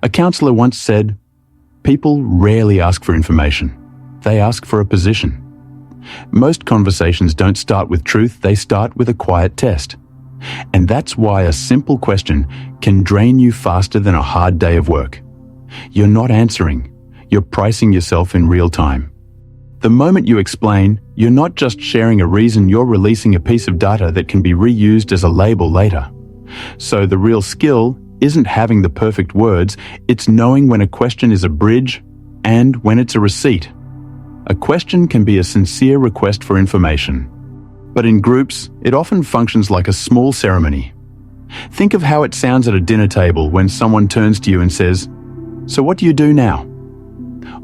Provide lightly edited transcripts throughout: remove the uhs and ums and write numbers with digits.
A counselor once said, "People rarely ask for information. They ask for a position." Most conversations don't start with truth, they start with a quiet test. And that's why a simple question can drain you faster than a hard day of work. You're not answering, you're pricing yourself in real time. The moment you explain, you're not just sharing a reason, you're releasing a piece of data that can be reused as a label later. So the real skill isn't having the perfect words, it's knowing when a question is a bridge and when it's a receipt. A question can be a sincere request for information. But in groups, it often functions like a small ceremony. Think of how it sounds at a dinner table when someone turns to you and says, "So what do you do now?"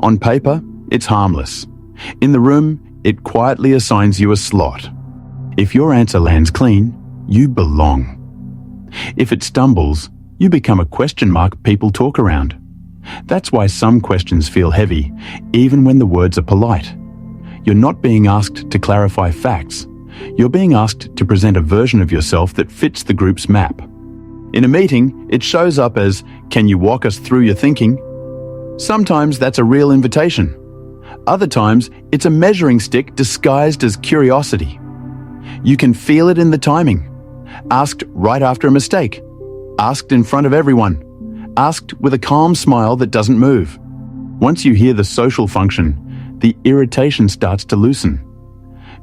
On paper, it's harmless. In the room, it quietly assigns you a slot. If your answer lands clean, you belong. If it stumbles, you become a question mark people talk around. That's why some questions feel heavy, even when the words are polite. You're not being asked to clarify facts. You're being asked to present a version of yourself that fits the group's map. In a meeting, it shows up as, "Can you walk us through your thinking?" Sometimes that's a real invitation. Other times, it's a measuring stick disguised as curiosity. You can feel it in the timing. Asked right after a mistake. Asked in front of everyone. Asked with a calm smile that doesn't move. Once you hear the social function, the irritation starts to loosen.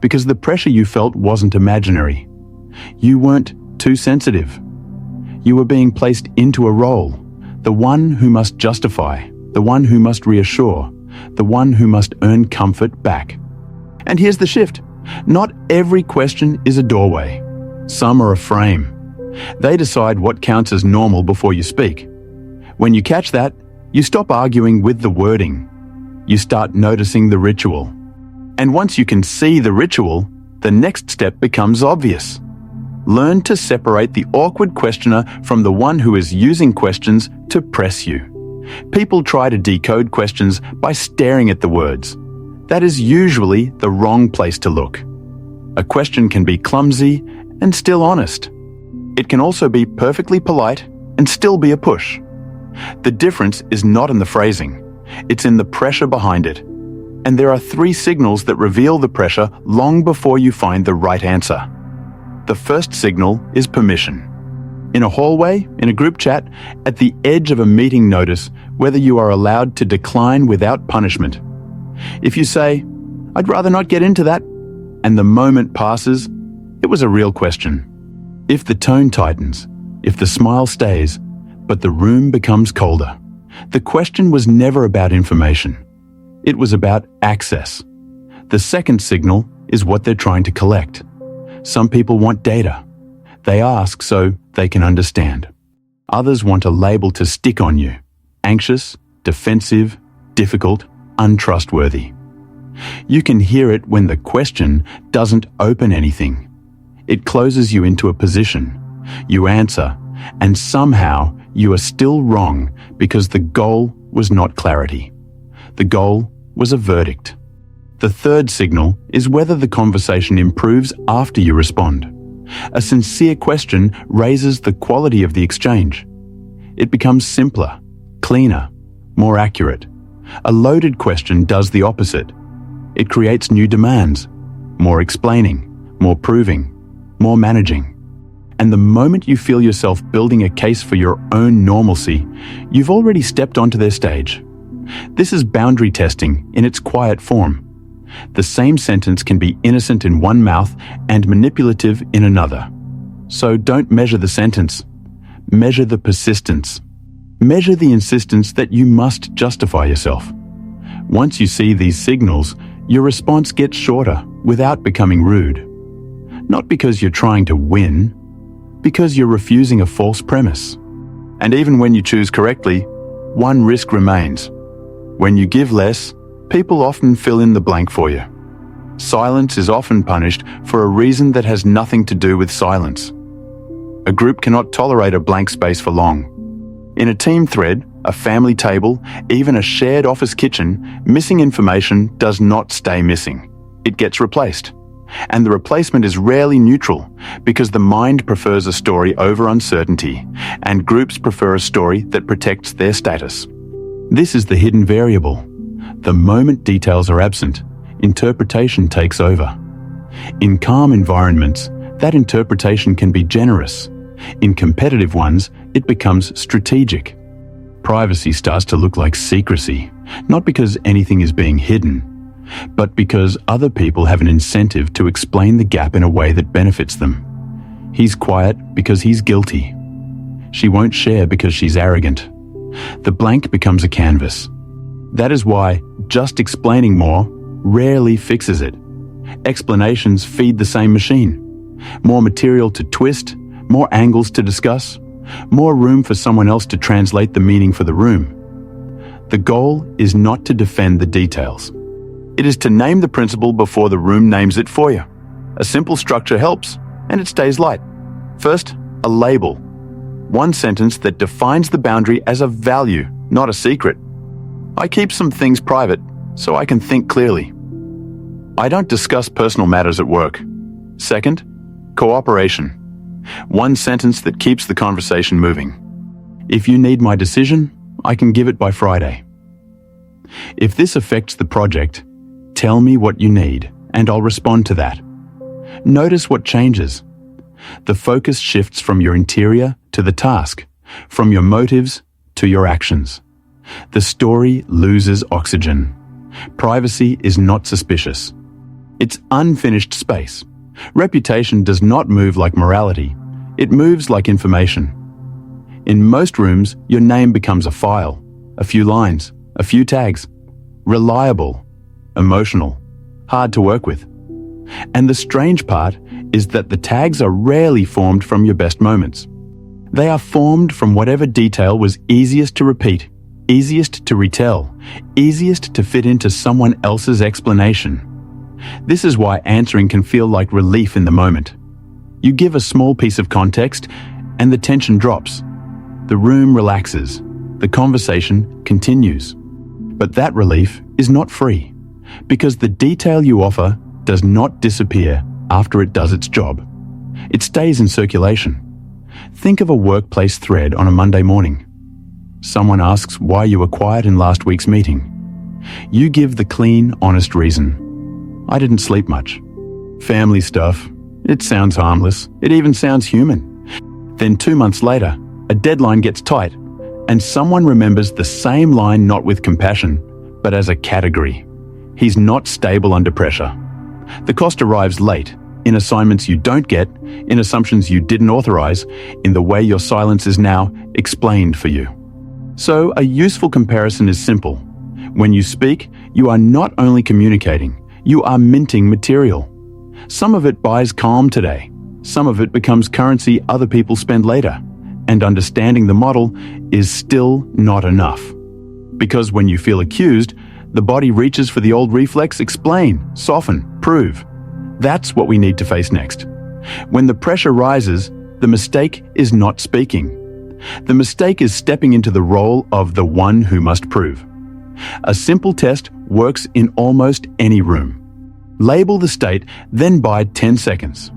Because the pressure you felt wasn't imaginary. You weren't too sensitive. You were being placed into a role, the one who must justify, the one who must reassure, the one who must earn comfort back. And here's the shift. Not every question is a doorway. Some are a frame. They decide what counts as normal before you speak. When you catch that, you stop arguing with the wording. You start noticing the ritual. And once you can see the ritual, the next step becomes obvious. Learn to separate the awkward questioner from the one who is using questions to press you. People try to decode questions by staring at the words. That is usually the wrong place to look. A question can be clumsy and still honest. It can also be perfectly polite and still be a push. The difference is not in the phrasing, it's in the pressure behind it. And there are 3 signals that reveal the pressure long before you find the right answer. The first signal is permission. In a hallway, in a group chat, at the edge of a meeting, notice whether you are allowed to decline without punishment. If you say, "I'd rather not get into that," and the moment passes, it was a real question. If the tone tightens, if the smile stays, but the room becomes colder, the question was never about information. It was about access. The second signal is what they're trying to collect. Some people want data. They ask so they can understand. Others want a label to stick on you. Anxious, defensive, difficult, untrustworthy. You can hear it when the question doesn't open anything. It closes you into a position. You answer, and somehow you are still wrong because the goal was not clarity. The goal was a verdict. The third signal is whether the conversation improves after you respond. A sincere question raises the quality of the exchange. It becomes simpler, cleaner, more accurate. A loaded question does the opposite. It creates new demands, more explaining, more proving, more managing. And the moment you feel yourself building a case for your own normalcy, you've already stepped onto their stage. This is boundary testing in its quiet form. The same sentence can be innocent in one mouth and manipulative in another. So don't measure the sentence. Measure the persistence. Measure the insistence that you must justify yourself. Once you see these signals, your response gets shorter without becoming rude. Not because you're trying to win, because you're refusing a false premise. And even when you choose correctly, one risk remains. When you give less, people often fill in the blank for you. Silence is often punished for a reason that has nothing to do with silence. A group cannot tolerate a blank space for long. In a team thread, a family table, even a shared office kitchen, missing information does not stay missing. It gets replaced. and the replacement is rarely neutral because the mind prefers a story over uncertainty, and groups prefer a story that protects their status. This is the hidden variable. The moment details are absent, interpretation takes over. In calm environments, that interpretation can be generous. In competitive ones, it becomes strategic. Privacy starts to look like secrecy, not because anything is being hidden, but because other people have an incentive to explain the gap in a way that benefits them. He's quiet because he's guilty. She won't share because she's arrogant. The blank becomes a canvas. That is why just explaining more rarely fixes it. Explanations feed the same machine. More material to twist, more angles to discuss, more room for someone else to translate the meaning for the room. The goal is not to defend the details. It is to name the principle before the room names it for you. A simple structure helps, and it stays light. First, a label. One sentence that defines the boundary as a value, not a secret. I keep some things private so I can think clearly. I don't discuss personal matters at work. Second, cooperation. One sentence that keeps the conversation moving. If you need my decision, I can give it by Friday. If this affects the project, tell me what you need, and I'll respond to that. Notice what changes. The focus shifts from your interior to the task, from your motives to your actions. The story loses oxygen. Privacy is not suspicious. It's unfinished space. Reputation does not move like morality. It moves like information. In most rooms, your name becomes a file, a few lines, a few tags. Reliable, emotional, hard to work with. And the strange part is that the tags are rarely formed from your best moments. They are formed from whatever detail was easiest to repeat, easiest to retell, easiest to fit into someone else's explanation. This is why answering can feel like relief in the moment. You give a small piece of context, and the tension drops. The room relaxes. The conversation continues. But that relief is not free, because the detail you offer does not disappear after it does its job. It stays in circulation. Think of a workplace thread on a Monday morning. Someone asks why you were quiet in last week's meeting. You give the clean, honest reason. I didn't sleep much. Family stuff. It sounds harmless. It even sounds human. Then 2 months later, a deadline gets tight, and someone remembers the same line not with compassion, but as a category. He's not stable under pressure. The cost arrives late, in assignments you don't get, in assumptions you didn't authorize, in the way your silence is now explained for you. So a useful comparison is simple. When you speak, you are not only communicating, you are minting material. Some of it buys calm today. Some of it becomes currency other people spend later. And understanding the model is still not enough. Because when you feel accused, the body reaches for the old reflex, explain, soften, prove. That's what we need to face next. When the pressure rises, the mistake is not speaking. The mistake is stepping into the role of the one who must prove. A simple test works in almost any room. Label the state, then bide 10 seconds.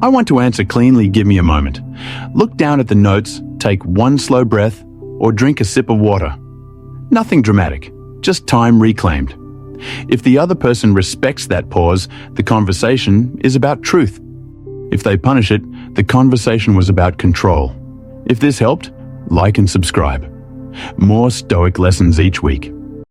I want to answer cleanly, give me a moment. Look down at the notes, take one slow breath, or drink a sip of water. Nothing dramatic, just time reclaimed. If the other person respects that pause, the conversation is about truth. If they punish it, the conversation was about control. If this helped, like and subscribe. More Stoic lessons each week.